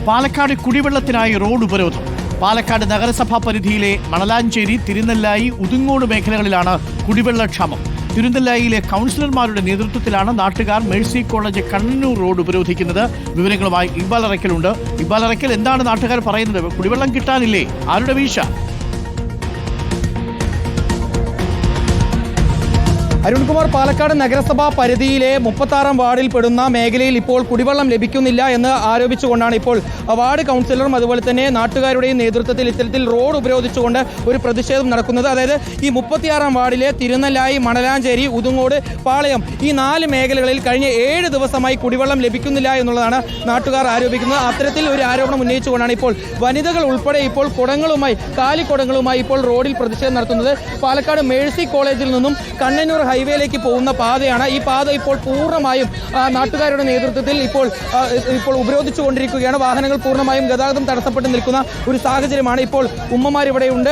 Palakkad കുടിവെള്ളത്തിനായി road ഉപരോധം. പാലക്കാട് നഗരസഭാ പരിധിയിലെ മണലാഞ്ചേരി, തിരുനെല്ലായി, ഉതുങ്ങോട് മേഖലകളിലാണ് കുടിവെള്ളക്ഷാമം. തിരുനെല്ലായിലെ കൗൺസിലർമാരുടെ നേതൃത്വത്തിലാണ് നാട്ടുകാർ മേഴ്സി കോളേജ് കണ്ണന്നൂർ റോഡ് ഉപരോധിക്കുന്നത്. വിവരങ്ങളുമായി ഇക്ബാൽ അറയ്ക്കലുണ്ട്. ഇക്ബാൽ അറയ്ക്കൽ, എന്താണ് നാട്ടുകാർ പറയുന്നത്? കുടിവെള്ളം കിട്ടാനില്ലേ? ആരുടെ വീഴ്ച? അരുൺകുമാർ, പാലക്കാട് നഗരസഭാ പരിധിയിലെ 36-ാം വാർഡിൽ പെടുന്ന മേഖലയിൽ ഇപ്പോൾ കുടിവെള്ളം ലഭിക്കുന്നില്ല എന്ന് ആരോപിച്ചുകൊണ്ടാണ് ഇപ്പോൾ വാർഡ് കൗൺസിലറും അതുപോലെ തന്നെ നാട്ടുകാരുടെയും നേതൃത്വത്തിൽ ഇത്തരത്തിൽ റോഡ് ഉപരോധിച്ചുകൊണ്ട് ഒരു പ്രതിഷേധം നടക്കുന്നത്. അതായത് ഈ 36-ാം വാർഡിലെ തിരുനെല്ലായി, മണലാഞ്ചേരി, ഉതുങ്ങോട്, പാളയം ഈ 4 മേഖലകളിൽ കഴിഞ്ഞ 7 ദിവസമായി കുടിവെള്ളം ലഭിക്കുന്നില്ല എന്നുള്ളതാണ് നാട്ടുകാർ ആരോപിക്കുന്നത്. അത്തരത്തിൽ ഒരു ആരോപണം ഉന്നയിച്ചുകൊണ്ടാണ് ഇപ്പോൾ വനിതകൾ ഉൾപ്പെടെ ഇപ്പോൾ കാലിക്കുടങ്ങളുമായി ഇപ്പോൾ റോഡിൽ പ്രതിഷേധം നടത്തുന്നത്. പാലക്കാട് മേഴ്സി കോളേജിൽ നിന്നും കണ്ണന്നൂർ ഹൈവേയിലേക്ക് പോകുന്ന പാതയാണ്. ഈ പാത ഇപ്പോൾ പൂർണ്ണമായും നാട്ടുകാരുടെ നേതൃത്വത്തിൽ ഇപ്പോൾ ഉപരോധിച്ചുകൊണ്ടിരിക്കുകയാണ്. വാഹനങ്ങൾ പൂർണ്ണമായും ഗതാഗതം തടസ്സപ്പെട്ട് നിൽക്കുന്ന ഒരു സാഹചര്യമാണ്. ഇപ്പോൾ ഉമ്മമാരിവിടെയുണ്ട്,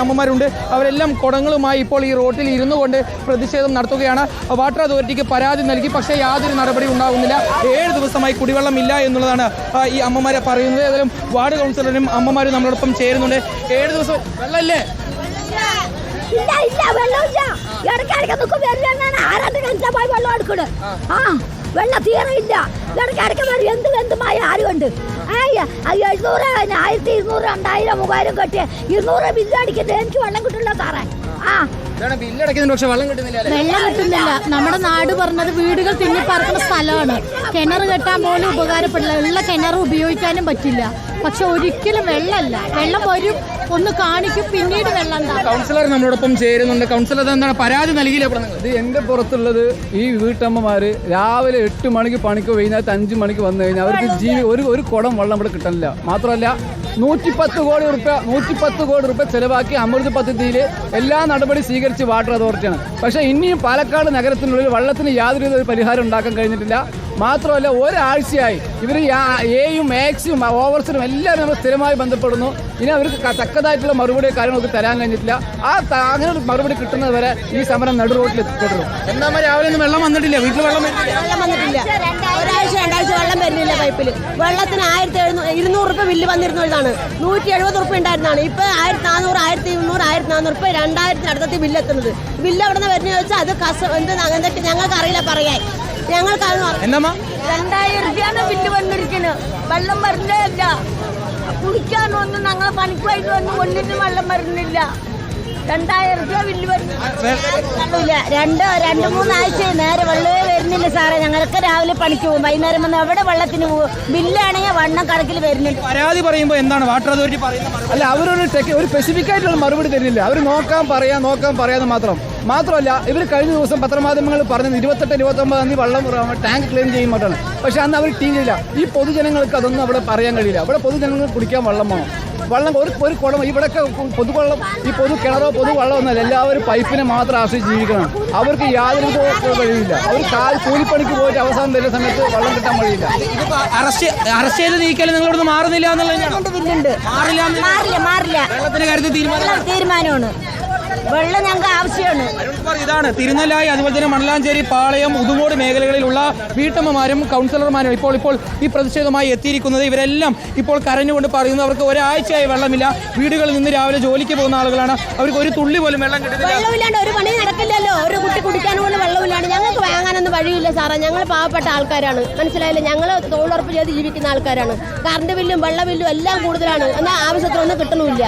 അമ്മമാരുണ്ട്. അവരെല്ലാം കുടങ്ങളുമായി ഇപ്പോൾ ഈ റോഡിൽ ഇരുന്നു കൊണ്ട് പ്രതിഷേധം നടത്തുകയാണ്. വാട്ടർ അതോറിറ്റിക്ക് പരാതി നൽകി, പക്ഷേ യാതൊരു നടപടി ഉണ്ടാകുന്നില്ല. 7 ദിവസമായി കുടിവെള്ളം ഇല്ല എന്നുള്ളതാണ് ഈ അമ്മമാരെ പറയുന്നത്. ഏതായാലും വാർഡ് കൗൺസിലറും അമ്മമാരും നമ്മളോടൊപ്പം ചേരുന്നുണ്ട്. 7 ദിവസം വെള്ളമില്ലേ? ഇല്ല വെള്ളമില്ല. ഇടയ്ക്കിടയ്ക്ക് വരുന്ന ആരാണ്ട് കഞ്ചാമായി വെള്ളം എടുക്കണ്. വെള്ളം തീരെ ഇല്ല. ഇടയ്ക്കിടയ്ക്ക് വരും എന്തുമായ ആരുമുണ്ട്. 700, 1200, 2000, 3000 കെട്ടി 200 ബില്ല് അടിക്കുന്നത്. എനിക്ക് വെള്ളം കിട്ടില്ല സാറേ. വെള്ളം കിട്ടുന്നില്ല. നമ്മുടെ നാട് പറഞ്ഞത് വീടുകൾ തിന്നിപ്പറക്കുന്ന സ്ഥലമാണ്. കിണർ കെട്ടാൻ പോലും ഉപകാരപ്പെടില്ല. ഉള്ള കിണർ ഉപയോഗിക്കാനും പറ്റില്ല. പക്ഷെ ഒരിക്കലും വെള്ളമല്ല. വെള്ളം വരും, ഒന്ന് കാണിക്കും, പിന്നീട് വെള്ളം. കൗൺസിലർ നമ്മളോടൊപ്പം ചേരുന്നുണ്ട്. കൗൺസിലർ എന്താണ് പരാതി നൽകിയില്ല? ഇത് എന്റെ പുറത്തുള്ളത് ഈ വീട്ടമ്മമാര് രാവിലെ 8 മണിക്ക് പണിക്ക്, വൈകുന്നേരത്ത് 5 മണിക്ക് വന്നു കഴിഞ്ഞാൽ അവർക്ക് ഒരു കുടം വെള്ളം ഇവിടെ കിട്ടാനില്ല. മാത്രമല്ല 110 കോടി രൂപ ചെലവാക്കി അമൃത് പദ്ധതിയിൽ എല്ലാ നടപടി സ്വീകരിച്ച് വാട്ടർ അതോറിറ്റിയാണ്. പക്ഷേ ഇനിയും പാലക്കാട് നഗരത്തിനുള്ളിൽ വെള്ളത്തിന് യാതൊരു പരിഹാരം ഉണ്ടാക്കാൻ കഴിഞ്ഞിട്ടില്ല. മാത്രമല്ല ഒരാഴ്ചയായി ഇവർ എയും മാക്സും ഓവർസിനും എല്ലാവരും നമ്മൾ സ്ഥിരമായി ബന്ധപ്പെടുന്നു. ഇനി അവർക്ക് തക്കതായിട്ടുള്ള മറുപടി കാര്യങ്ങളൊക്കെ തരാൻ കഴിഞ്ഞിട്ടില്ല. അങ്ങനെ ഒരു മറുപടി കിട്ടുന്നത് വരെ ഈ സമരം നടു റോഡിൽ എത്തിപ്പെടുന്നു. എന്താ രാവിലെ ഒന്നും വെള്ളം വന്നിട്ടില്ല? വീട്ടിൽ വെള്ളം വന്നിട്ടില്ല. രണ്ടാഴ്ച വെള്ളം വരുന്നില്ല. പൈപ്പിൽ വെള്ളത്തിന് 1200 രൂപ ബില്ല് വന്നിരുന്നതാണ്. 170 രൂപ ഉണ്ടായിരുന്നതാണ്. ഇപ്പൊ 1400, 1300, 1400 രൂപ 2000 അടുത്തെത്തി ബില്ല് എത്തുന്നത്. ബില്ല് എവിടെ നിന്ന് വരുന്ന ചോദിച്ചാൽ അത് എന്തൊക്കെ ഞങ്ങൾക്ക് അറിയില്ല പറയാൻ. ഞങ്ങൾക്ക് 2000 രൂപയാണ് ബില്ല് വന്നിരിക്കുന്നത്. വെള്ളം വരുന്നില്ല. കുടിക്കാനൊന്നും ഞങ്ങൾ പണിക്കുമായിട്ട് ഒന്നിനും വെള്ളം വരുന്നില്ല. 2000 രൂപ ബില്ല് വരുന്നില്ല. 2-3 ആഴ്ച നേരെ വെള്ളമേ വരുന്നില്ല സാറേ. ഞങ്ങൾക്ക് രാവിലെ പണിക്ക് പോകും, വൈകുന്നേരം വന്ന് എവിടെ വെള്ളത്തിന് പോകും. ബില്ലാണെങ്കിൽ വണ്ണം കണക്കിൽ വരുന്നുണ്ട്. പരാതി പറയുമ്പോൾ എന്താണ് വാട്ടർ അതോറിറ്റി പറയുന്നത്? അല്ല, അവരൊരു സ്പെസിഫിക് ആയിട്ടുള്ള മറുപടി തരുന്നില്ല. അവർ നോക്കാൻ പറയാന്ന് മാത്രമല്ല ഇവർ കഴിഞ്ഞ ദിവസം പത്രമാധ്യമങ്ങൾ പറഞ്ഞത് 28-29 തീയതി വെള്ളം ടാങ്ക് ക്ലീൻ ചെയ്യുമ്പോഴാണ്. പക്ഷെ അന്ന് അവർ ക്ലീൻ ചെയ്യില്ല. ഈ പൊതുജനങ്ങൾക്ക് അതൊന്നും അവിടെ പറയാൻ കഴിയില്ല. അവിടെ പൊതുജനങ്ങൾക്ക് കുടിക്കാൻ വെള്ളം വേണം. വെള്ളം ഒരു കുളം ഇവിടെയൊക്കെ പൊതുവെള്ളം, ഈ പൊതുകിണറോ പൊതുവെള്ളം ഒന്നല്ല. എല്ലാവരും പൈപ്പിനെ മാത്രം ആശ്രയിച്ച് ജീവിക്കണം. അവർക്ക് യാതൊരു വഴിയില്ല. അവർ കൂലിപ്പണിക്ക് പോയിട്ട് അവസാനം വരുന്ന സമയത്ത് വെള്ളം കിട്ടാൻ വഴിയില്ല. അറസ്റ്റ് ചെയ്ത് നീക്കൽ നിങ്ങളോട് മാറുന്നില്ല എന്നുള്ളത്? മാറില്ല. വെള്ളത്തിന്റെ കാര്യത്തിൽ തീരുമാനമാണ്. വെള്ളം ഞങ്ങൾക്ക് ആവശ്യമാണ്. ഇതാണ് തിരുനെല്ലായി, അതുപോലെ തന്നെ മണലാഞ്ചേരി, പാളയം, ഉതുങ്ങോട് മേഖലകളിലുള്ള വീട്ടമ്മമാരും കൗൺസിലർമാരും ഇപ്പോൾ ഈ പ്രതിഷേധവുമായി എത്തിയിരിക്കുന്നത്. ഇവരെല്ലാം ഇപ്പോൾ കരഞ്ഞുകൊണ്ട് പറയുന്നു അവർക്ക് ഒരാഴ്ചയായി വെള്ളമില്ല. വീടുകളിൽ നിന്ന് രാവിലെ ജോലിക്ക് പോകുന്ന ആളുകളാണ്. അവർക്ക് ഒരു തുള്ളി പോലും വെള്ളം കിട്ടുന്നില്ല. വെള്ളമില്ലാണ്ട് ഒരു പണി നടക്കില്ലല്ലോ. ഒരു കുട്ടി കുടിക്കാൻ പോലും വെള്ളമില്ലാണ്ട് ഞങ്ങൾക്ക് വാങ്ങാനൊന്നും വഴിയില്ല സാറേ. ഞങ്ങൾ പാവപ്പെട്ട ആൾക്കാരാണ്, മനസ്സിലായില്ല. ഞങ്ങൾ തൊഴിലുറപ്പ് ചെയ്ത് ജീവിക്കുന്ന ആൾക്കാരാണ്. കറണ്ട് ബില്ലും വെള്ള ബില്ലും എല്ലാം കൂടുതലാണ്. എന്നാൽ ആവശ്യത്തിനൊന്നും കിട്ടണമില്ല.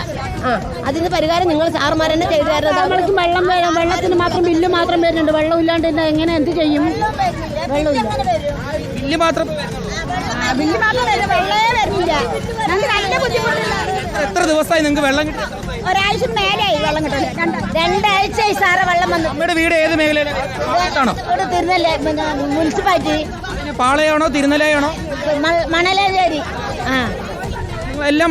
അതിന് പരിഹാരം നിങ്ങൾ സാറുമാർ തന്നെ ചെയ്തു തരുന്നത്. നമ്മൾക്ക് വെള്ളം വേണം. വെള്ളത്തിന് മാത്രം ബില്ല് മാത്രം വരുന്നുണ്ട്. വെള്ളം ഇല്ലാണ്ട് എങ്ങനെ എന്ത് ചെയ്യും? ബില്ല് മാത്രം വെള്ളമേ വരുന്നില്ല. ഞങ്ങൾക്ക് നല്ല ബുദ്ധിമുട്ടുണ്ട്. എത്ര ദിവസമായി നിങ്ങൾക്ക് വെള്ളം കിട്ടും? ഒരാഴ്ച മേലെയായി വെള്ളം കിട്ടുന്നത്. 2 ആഴ്ചയായി സാറേ വെള്ളം വന്നു. നമ്മുടെ വീട് ഏത് മേഖലയിലാണോ? തിരുനെല്ല മുനിസിപ്പാലിറ്റി. പാളയാണോ തിരുനെല്ലായാണോ? മണലാഞ്ചേരി. എല്ലാം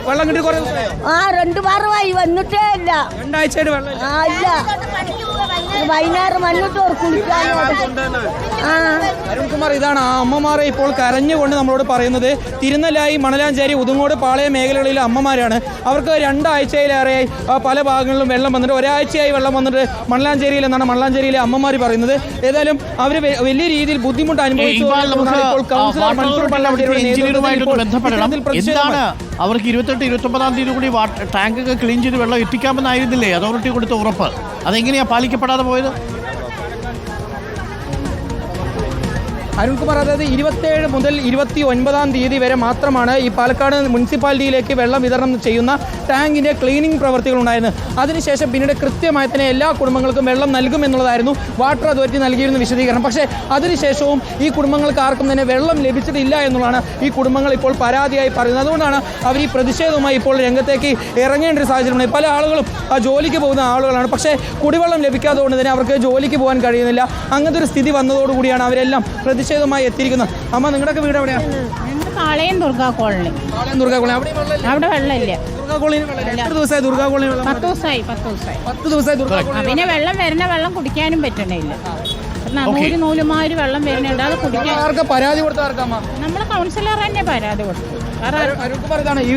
വെള്ളം കിട്ടി കുറേ ദിവസമായോ? ആ 2 വാരമായി വന്നിട്ടേ ഇല്ല. 2 ആഴ്ചയായിട്ട് വെള്ളമില്ല. ആ ഇല്ല, വൈകുന്നേരം വന്നിട്ട് കുളിക്കാനോ. ആ അരുൺകുമാർ, ഇതാണ് ആ അമ്മമാരെ ഇപ്പോൾ കരഞ്ഞുകൊണ്ട് നമ്മളോട് പറയുന്നത്. തിരുനെല്ലായി, മണലാഞ്ചേരി, ഉതുങ്ങോട്, പാളയം മേഖലകളിലെ അമ്മമാരാണ്. അവർക്ക് 2 ആഴ്ചയിലേറെയായി പല ഭാഗങ്ങളിലും വെള്ളം വന്നിട്ട്, ഒരാഴ്ചയായി വെള്ളം വന്നിട്ട് മണലാഞ്ചേരിയിൽ എന്നാണ് മണലാഞ്ചേരിയിലെ അമ്മമാർ പറയുന്നത്. ഏതായാലും അവർ വലിയ രീതിയിൽ ബുദ്ധിമുട്ട് അനുഭവിച്ചു. എന്താണ് അവർക്ക് 28-29 തീയതി കൂടി ടാങ്കൊക്കെ ക്ലീൻ ചെയ്ത് വെള്ളം എത്തിക്കാമെന്നായിരുന്നില്ലേ അതോറിറ്റി കൊടുത്ത ഉറപ്പ്? അതെങ്ങനെയാ പാലിക്കപ്പെടാതെ പോയത്? അരുൺകുമാർ, അതായത് 27 മുതൽ 29 തീയതി വരെ മാത്രമാണ് ഈ പാലക്കാട് മുനിസിപ്പാലിറ്റിയിലേക്ക് വെള്ളം വിതരണം ചെയ്യുന്ന ടാങ്കിൻ്റെ ക്ലീനിങ് പ്രവൃത്തികൾ ഉണ്ടായിരുന്നത്. അതിനുശേഷം പിന്നീട് കൃത്യമായി തന്നെ എല്ലാ കുടുംബങ്ങൾക്കും വെള്ളം നൽകുമെന്നുള്ളതായിരുന്നു വാട്ടർ അതോറിറ്റി നൽകിയിരുന്ന വിശദീകരണം. പക്ഷേ അതിനുശേഷവും ഈ കുടുംബങ്ങൾക്ക് ആർക്കും തന്നെ വെള്ളം ലഭിച്ചിട്ടില്ല എന്നുള്ളതാണ് ഈ കുടുംബങ്ങൾ ഇപ്പോൾ പരാതിയായി പറയുന്നത്. അതുകൊണ്ടാണ് അവർ ഈ പ്രതിഷേധവുമായി ഇപ്പോൾ രംഗത്തേക്ക് ഇറങ്ങേണ്ട ഒരു സാഹചര്യമുണ്ട്. പല ആളുകളും ജോലിക്ക് പോകുന്ന ആളുകളാണ്, പക്ഷേ കുടിവെള്ളം ലഭിക്കാതെ കൊണ്ട് തന്നെ അവർക്ക് ജോലിക്ക് പോകാൻ കഴിയുന്നില്ല. അങ്ങനത്തെ ഒരു സ്ഥിതി വന്നതോടുകൂടിയാണ് അവരെല്ലാം പ്രതിഷേധവുമായി എത്തിയിരിക്കുന്നത്. അമ്മ, നിങ്ങളുടെയൊക്കെ വീട് എവിടെയാണ്? പാളയം ദുർഗാ കോളനി. പാളയം ദുർഗാ കോളനി. അവിടെ വെള്ളമില്ല. ദുർഗാ കോളനി എത്ര ദിവസമായി? ദുർഗാ കോളനി 10 ദിവസമായി. 10 ദിവസമായി ദുർഗാ കോളനി. പിന്നെ വെള്ളം കുടിക്കാനും പറ്റണില്ല. നൂലുമാര് വെള്ളം വരുന്നുണ്ട്, അത് കുടിക്കാൻ. ആർക്ക് പരാതി കൊടുത്ത ആർക്കമ്മ? നമ്മളെ കൗൺസിലർ തന്നെ പരാതി കൊടുത്തു. അരുൺകുമാർ, ഇതാണ് ഈ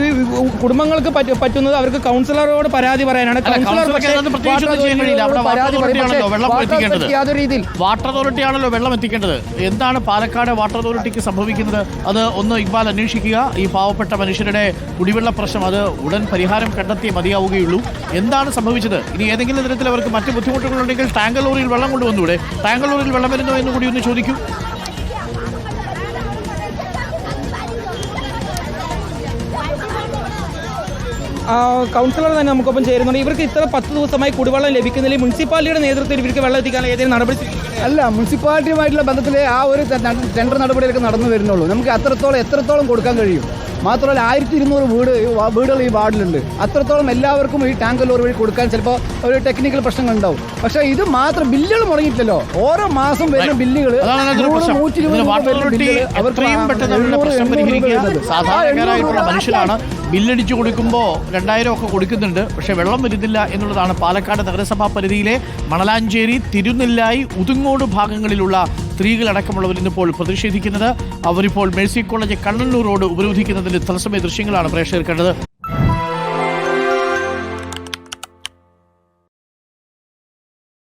കുടുംബങ്ങൾക്ക് പറ്റുന്നത്. അവർക്ക് കൗൺസിലറോട് പരാതി പറയാനാണ്. യാതൊരു രീതിയിൽ വാട്ടർ അതോറിറ്റിയാണല്ലോ വെള്ളം എത്തിക്കേണ്ടത്. എന്താണ് പാലക്കാട് വാട്ടർ അതോറിറ്റിക്ക് സംഭവിക്കുന്നത്? അത് ഒന്ന് ഇക്ബാൽ അന്വേഷിക്കുക. ഈ പാവപ്പെട്ട മനുഷ്യരുടെ കുടിവെള്ള പ്രശ്നം അത് ഉടൻ പരിഹാരം കണ്ടെത്തിയേ മതിയാവുകയുള്ളൂ. എന്താണ് സംഭവിച്ചത്? ഇനി ഏതെങ്കിലും തരത്തിൽ അവർക്ക് മറ്റ് ബുദ്ധിമുട്ടുകളുണ്ടെങ്കിൽ ടാങ്കർ ലോറിയിൽ വെള്ളം കൊണ്ടുവന്നൂടെ? ടാങ്കർ ലോറിയിൽ വെള്ളം വരുന്നോ എന്ന് കൂടി ഒന്ന് ചോദിക്കൂ. കൗൺസിലർ തന്നെ നമുക്കൊപ്പം ചേരുന്നുണ്ട്. ഇവർക്ക് ഇത്ര 10 ദിവസമായി കുടിവെള്ളം ലഭിക്കുന്നില്ല. മുനിസിപ്പാലിറ്റിയുടെ നേതൃത്വത്തിൽ ഇവർക്ക് വെള്ളം എത്തിക്കാൻ ഏതെങ്കിലും നടപടി? അല്ല, മുനിസിപ്പാലിറ്റിയുമായിട്ടുള്ള ബന്ധത്തിൽ ആ ഒരു ടെൻഡർ നടപടികളൊക്കെ നടന്നു വരുന്നുള്ളൂ. നമുക്ക് എത്രത്തോളം കൊടുക്കാൻ കഴിയും? മാത്രമല്ല 1200 വീടുകൾ ഈ വാർഡിലുണ്ട്. അത്രത്തോളം എല്ലാവർക്കും ഈ ടാങ്കർ ലോറി വഴി കൊടുക്കാൻ ചിലപ്പോൾ ഒരു ടെക്നിക്കൽ പ്രശ്നങ്ങൾ ഉണ്ടാവും. പക്ഷേ ഇത് മാത്രം ബില്ലുകൾ മുടങ്ങിയിട്ടില്ലല്ലോ. ഓരോ മാസം വരുന്ന ബില്ലുകൾ സാധാരണക്കാരായിട്ടുള്ള മനുഷ്യരാണ് ബില്ലടിച്ചു കൊടുക്കുമ്പോൾ 2000 ഒക്കെ കൊടുക്കുന്നുണ്ട്. പക്ഷേ വെള്ളം വരുന്നില്ല എന്നുള്ളതാണ് പാലക്കാട് നഗരസഭാ പരിധിയിലെ മണലാഞ്ചേരി, തിരുനെല്ലായി, ഉതുങ്ങോട് ഭാഗങ്ങളിലുള്ള സ്ത്രീകളടക്കമുള്ളവർ ഇന്നിപ്പോൾ പ്രതിഷേധിക്കുന്നത്. അവരിപ്പോൾ മേഴ്സി കോളേജ് കണ്ണന്നൂർ റോഡ് ഉപരോധിക്കുന്നതിന്റെ തത്സമയ ദൃശ്യങ്ങളാണ് പ്രേക്ഷകർ കണ്ടത്.